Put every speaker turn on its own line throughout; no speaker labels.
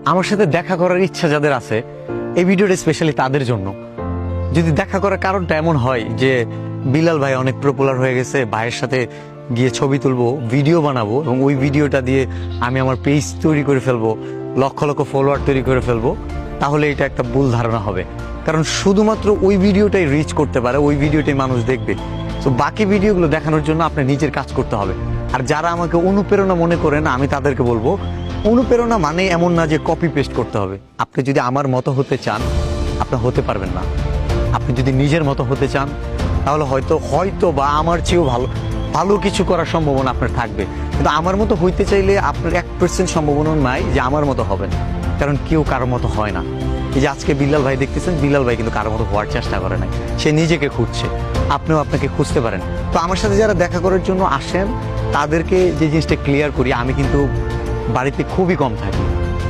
আমার সাথে দেখা করার ইচ্ছা যাদের আছে এই ভিডিওটা স্পেশালি তাদের জন্য। যদি দেখা করার কারণটা এমন হয় যে বিলাল ভাই অনেক পপুলার হয়ে গেছে, ভাইয়ের সাথে গিয়ে ছবি তুলবো, ভিডিও বানাবো এবং ওই ভিডিওটা দিয়ে আমি আমার পেজ তৈরি করে ফেলবো, লক্ষ লক্ষ ফলোয়ার তৈরি করে ফেলবো, তাহলে এটা একটা ভুল ধারণা হবে। কারণ শুধুমাত্র ওই ভিডিওটাই রিচ করতে পারে, ওই ভিডিওটাই মানুষ দেখবে। তো বাকি ভিডিওগুলো দেখানোর জন্য আপনার নিজের কাজ করতে হবে। আর যারা আমাকে অনুপ্রেরণা মনে করেন, আমি তাদেরকে বলবো অনুপ্রেরণা মানে এমন না যে কপি পেস্ট করতে হবে। আপনি যদি আমার মতো হতে চান আপনি হতে পারবেন না। আপনি যদি নিজের মতো হতে চান তাহলে হয়তো বা আমার চেয়েও ভালো কিছু করার সম্ভাবনা আপনার থাকবে। কিন্তু আমার মতো হইতে চাইলে আপনার 1% সম্ভাবনা নাই যে আমার মতো হবেন, কারণ কেউ কারোর মতো হয় না। এই যে আজকে বিলাল ভাই দেখতেছেন, বিলাল ভাই কিন্তু কারোর মতো হওয়ার চেষ্টা করে নাই, সে নিজেকে খুঁজছে। আপনিও আপনাকে খুঁজতে পারেন। তো আমার সাথে যারা দেখা করার জন্য আসেন তাদেরকে যে জিনিসটা ক্লিয়ার করি, আমি কিন্তু বাড়িতে খুবই কম থাকি,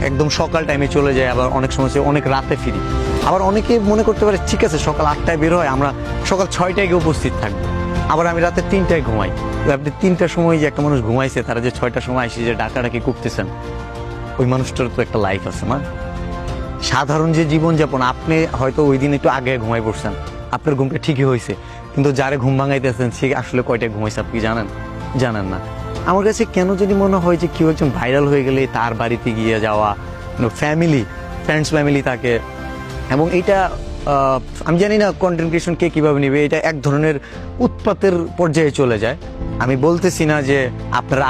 একদম সকাল টাইমে চলে যাই, আবার অনেক সময় অনেক রাতে ফিরি। আবার অনেকে মনে করতে পারে ঠিক আছে সকাল 8টায় বের হয়, আমরা সকাল 6টায় গিয়ে উপস্থিত থাকবো, আবার আমি রাতে 3টায় ঘুমাই। আপনি 3টার সময় যে একটা মানুষ ঘুমাইছে, তারা যে 6টার সময় এসে যে ডাকাডাকি করতেছেন, ওই মানুষটার তো একটা লাইফ আছে না। সাধারণ যে জীবনযাপন, আপনি হয়তো ওই দিন একটু আগে ঘুমাই পড়ছেন, আপনার ঘুমটা ঠিকই হয়েছে, কিন্তু যারে ঘুম ভাঙাইতেছেন সে আসলে কয়টায় ঘুমাইছে আপনি জানেন না। আমার কাছে কেন যদি মনে হয় যে কেউ একজন ভাইরাল হয়ে গেলে তার বাড়িতে গিয়ে যাওয়া, ফ্রেন্ডস ফ্যামিলি থাকে, এবং এইটা আমি জানি না কন্টেন্ট ক্রিয়েশন কে কিভাবে নেবে, এটা এক ধরনের উৎপাতের পর্যায়ে চলে যায়। আমি বলতেছি না যে আপনারা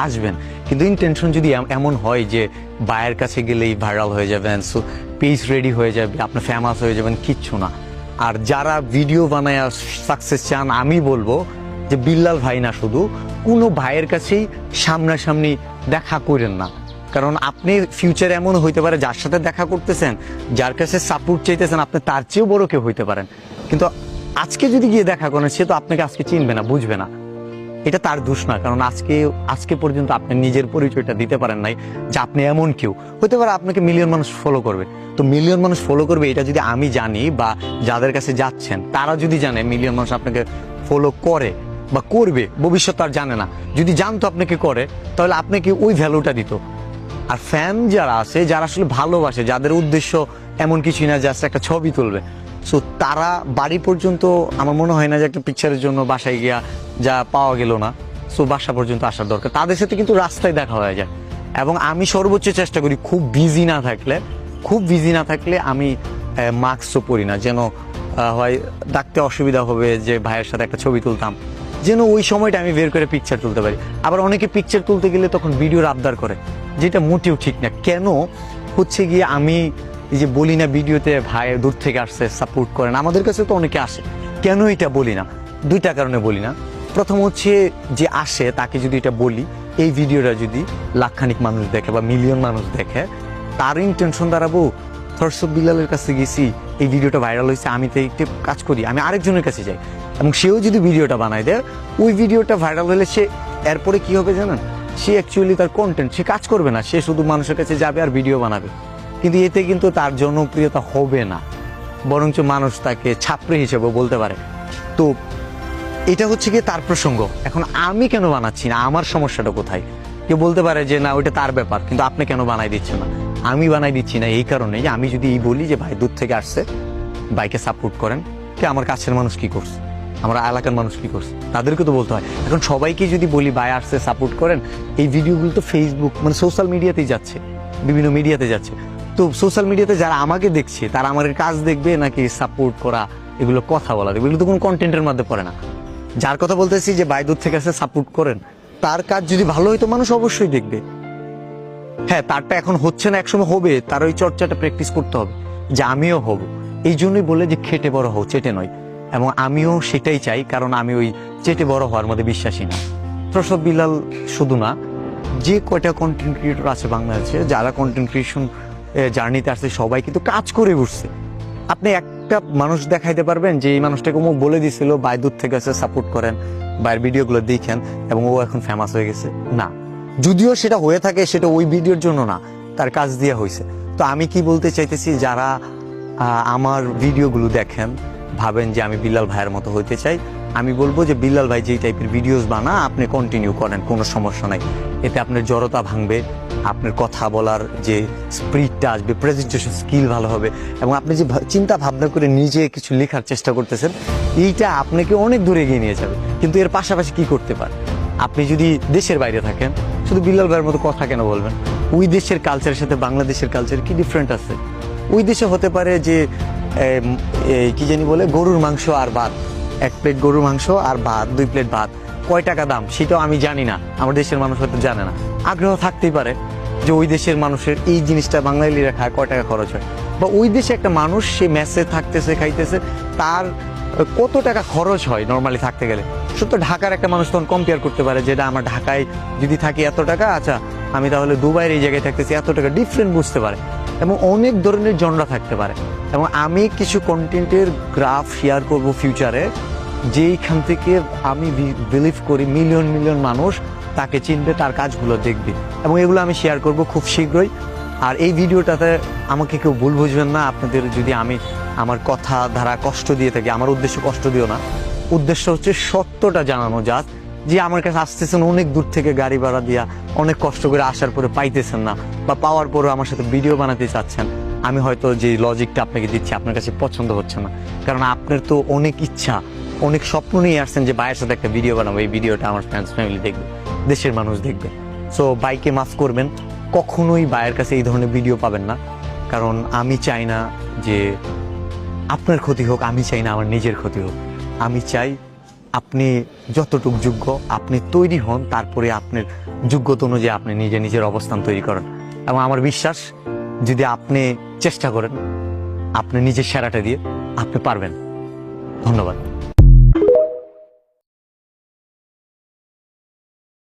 আসবেন, কিন্তু ইন্টেনশন যদি এমন হয় যে ভাইয়ের কাছে গেলেই ভাইরাল হয়ে যাবেন, সো পেজ রেডি হয়ে যাবে, আপনি ফেমাস হয়ে যাবেন, কিচ্ছু না। আর যারা ভিডিও বানায় সাকসেস চান, আমি বলবো যে বিল্লাল ভাই না, শুধু কোনো ভাইয়ের কাছেই সামনাসামনি দেখা করেন না। কারণ আপনি ফিউচারে এমন হইতে পারে যার সাথে দেখা করতেছেন, যার কাছে সাপোর্ট চাইতেছেন, আপনি তার চেয়েও বড় কেউ হইতে পারেন, কিন্তু আজকে যদি গিয়ে দেখা করেন সে তো আপনাকে আজকে চিনবে না, বুঝবে না। এটা তার দোষ না, কারণ আজকে পর্যন্ত আপনি নিজের পরিচয়টা দিতে পারেন নাই যে আপনি এমন কেউ। হতে পারে আপনাকে মিলিয়ন মানুষ ফলো করবে, তো মিলিয়ন মানুষ ফলো করবে এটা যদি আমি জানি, বা যাদের কাছে যাচ্ছেন তারা যদি জানে মিলিয়ন মানুষ আপনাকে ফলো করে বা করবে, ভবিষ্যৎ তার জানে না, যদি জানতো আপনাকে করে, তাহলে আপনাকে ওই ভ্যালুটা দিত। আর ফ্যান যারা আছে, যারা আসলে ভালোবাসে, যাদের উদ্দেশ্য এমন কিছুই না জাস্ট একটা ছবি তুলবে, সো তারা বাড়ি পর্যন্ত, আমার মনে হয় না যে একটা পিকচারের জন্য বাসায় গিয়া যা পাওয়া গেল না, সো বাসা পর্যন্ত আসার দরকার। তাদের সাথে কিন্তু রাস্তায় দেখা হয়ে যায়। এবং আমি সর্বোচ্চ চেষ্টা করি খুব বিজি না থাকলে আমি মাস্কও পরি না, যেন হয় ডাকতে অসুবিধা হবে যে ভাইয়ের সাথে একটা ছবি তুলতাম, যেন ওই সময়টা আমি বের করে পিকচার তুলতে পারি। আবার অনেকে পিকচার তুলতে গেলে তখন ভিডিওর আবদার করে, যেটা মোটেও ঠিক না। কেন হচ্ছে গিয়ে আমি এই যে বলি না ভিডিওতে ভাই দূর থেকে আসছে সাপোর্ট করেন, আমাদের কাছে তো অনেকে আসে, কেন এটা বলি না? দুইটা কারণে বলি না। প্রথম হচ্ছে যে আসে তাকে যদি এটা বলি, এই ভিডিওটা যদি লাখখানিক মানুষ দেখে বা মিলিয়ন মানুষ দেখে, তার ইন্টেনশন দাঁড়াবো থরসব বিলালের কাছে গেছি, এই ভিডিওটা ভাইরাল হয়েছে, আমি তো একটু কাজ করি, আমি আরেকজনের কাছে যাই, এবং সেও যদি ভিডিওটা বানায় দেয়, ওই ভিডিওটা ভাইরাল হলে সে এরপরে কি হবে জানেন? সে অ্যাকচুয়ালি তার কন্টেন্ট, সে কাজ করবে না, সে শুধু মানুষের কাছে যাবে আর ভিডিও বানাবে, কিন্তু এতে কিন্তু তার জনপ্রিয়তা হবে না, বরঞ্চ মানুষ তাকে ছাত্রী হিসেবে বলতে পারে। তো এটা হচ্ছে গিয়ে তার প্রসঙ্গ। এখন আমি কেন বানাচ্ছি না, আমার সমস্যাটা কোথায়? কেউ বলতে পারে যে না ওইটা তার ব্যাপার, কিন্তু আপনি কেন বানাই দিচ্ছেন না? আমি বানাই দিচ্ছি না এই কারণে যে আমি যদি বলি যে ভাই দূর থেকে আসছে, বাইকে সাপোর্ট করেন, কে আমার কাছের মানুষ কি করছে, আমার এলাকার মানুষ কি করছে, তাদেরকে তো বলতে হয়। এখন সবাইকে যদি বলি ভাই আসছে সাপোর্ট করেন, এই ভিডিওগুলো তো ফেসবুক মানে সোশ্যাল মিডিয়াতেই যাচ্ছে, বিভিন্ন মিডিয়াতে যাচ্ছে। তো সোশ্যাল মিডিয়াতে যারা আমাকে দেখছে তারা আমার কাজ দেখবে নাকি সাপোর্ট করা, এগুলো কথা বলা, এগুলো তো কোনো কন্টেন্টের মধ্যে পড়ে না। যার কথা বলতেছি যে ভাই দূর থেকে আসে সাপোর্ট করেন, তার কাজ যদি ভালো হইতো মানুষ অবশ্যই দেখবে। হ্যাঁ, তারটা এখন হচ্ছে না, একসময় হবে, তার ওই চর্চাটা প্র্যাকটিস করতে হবে যে আমিও হব। এই জন্যই বলে যে খেটে বড় হও, চেটে নয়, এবং আমিও সেটাই চাই, কারণ আমি ওই চেটে বড় হওয়ার মধ্যে বিশ্বাসী না। প্রসব বিলাল শুধু না, যে কয়টা কন্টেন্ট ক্রিয়েটর আছে বাংলাদেশে, যারা কন্টেন্ট ক্রিয়েশন জার্নিতে আসছে, সবাই কিন্তু কাজ করে উঠছে। আপনি একটা মানুষ দেখাইতে পারবেন যে এই মানুষটাকে ও বলে দিছিল ভাই দূর থেকে আসে সাপোর্ট করেন, ভাইয়ের ভিডিওগুলো দেখেন, এবং ও এখন ফেমাস হয়ে গেছে? না। যদিও সেটা হয়ে থাকে, সেটা ওই ভিডিওর জন্য না, তার কাজ দিয়ে হয়েছে। তো আমি কি বলতে চাইতেছি, যারা আমার ভিডিওগুলো দেখেন, ভাবেন যে আমি বিল্লাল ভাইয়ের মতো হইতে চাই, আমি বলবো যে বিল্লাল ভাই যেই টাইপের ভিডিওস বানা আপনি কন্টিনিউ করেন, কোনো সমস্যা নাই। এতে আপনার জড়তা ভাঙবে, আপনার কথা বলার যে স্পিরিটটা আসবে, প্রেজেন্টেশন স্কিল ভালো হবে, এবং আপনি যে চিন্তা ভাবনা করে নিজে কিছু লেখার চেষ্টা করতেছেন, এইটা আপনাকে অনেক দূরে এগিয়ে নিয়ে যাবে। কিন্তু এর পাশাপাশি কি করতে পারে, আপনি যদি দেশের বাইরে থাকেন, শুধু বিল্লাল ভাইয়ের মতো কথা কেন বলবেন? ওই দেশের কালচারের সাথে বাংলাদেশের কালচার কি ডিফারেন্ট আছে? ওই দেশে হতে পারে যে কি জানি বলে, গরুর মাংস আর ভাত, 1 প্লেট গরুর মাংস আর ভাত, 2 প্লেট ভাত, কয় টাকা দাম সেটাও আমি জানি না, আমার দেশের মানুষ হয়তো জানে না। আগ্রহ থাকতেই পারে যে ওই দেশের মানুষের এই জিনিসটা বাঙালিরা খায়, কয় টাকা খরচ হয়, বা ওই দেশে একটা মানুষ সে মেসে থাকতেছে, খাইতেছে, তার কত টাকা খরচ হয় নর্মালি থাকতে গেলে। শুধু ঢাকার একটা মানুষ তখন কম্পেয়ার করতে পারে, যেটা আমার ঢাকায় যদি থাকি এত টাকা, আচ্ছা আমি তাহলে দুবাইয়ের এই জায়গায় থাকতেছি এত টাকা, ডিফারেন্ট বুঝতে পারে। এবং অনেক ধরনের জনরা থাকতে পারে। এবং আমি কিছু কন্টেন্টের গ্রাফ শেয়ার করব ফিউচারে, যেইখান থেকে আমি বিলিভ করি মিলিয়ন মিলিয়ন মানুষ তাকে চিনবে, তার কাজগুলো দেখবে, এবং এগুলো আমি শেয়ার করব খুব শীঘ্রই। আর এই ভিডিওটাতে আমাকে কেউ ভুল বুঝবেন না, আপনাদের যদি আমি আমার কথা ধারা কষ্ট দিয়ে থাকি, আমার উদ্দেশ্য কষ্ট দিও না। উদ্দেশ্য হচ্ছে সত্যটা জানানো যাক, যে আমার কাছে আসতেছেন অনেক দূর থেকে গাড়ি ভাড়া দিয়া, অনেক কষ্ট করে আসার পরে পাইতেছেন না, বা পাওয়ার পরেও আমার সাথে ভিডিও বানাতে চাচ্ছেন, আমি হয়তো যে লজিকটা আপনাকে দিচ্ছি আপনার কাছে পছন্দ হচ্ছে না, কারণ আপনার তো অনেক ইচ্ছা, অনেক স্বপ্ন নিয়ে আসছেন যে ভাইয়ের সাথে একটা ভিডিও বানাবো, এই ভিডিওটা আমার ফ্রেন্ডস ফ্যামিলি দেখবে, দেশের মানুষ দেখবে। সো ভাইকে মাফ করবেন, কখনোই ভাইয়ের কাছে এই ধরনের ভিডিও পাবেন না, কারণ আমি চাই না যে আপনার ক্ষতি হোক, আমি চাই না আমার নিজের ক্ষতি হোক। আমি চাই আপনি যতটুক যোগ্য আপনি তৈরি হন, তারপরে আপনার যোগ্যতা অনুযায়ী আপনি নিজের অবস্থান তৈরি করেন। এবং আমার বিশ্বাস, যদি আপনি চেষ্টা করেন, আপনি নিজের সেরাটা দিয়ে আপনি পারবেন। ধন্যবাদ।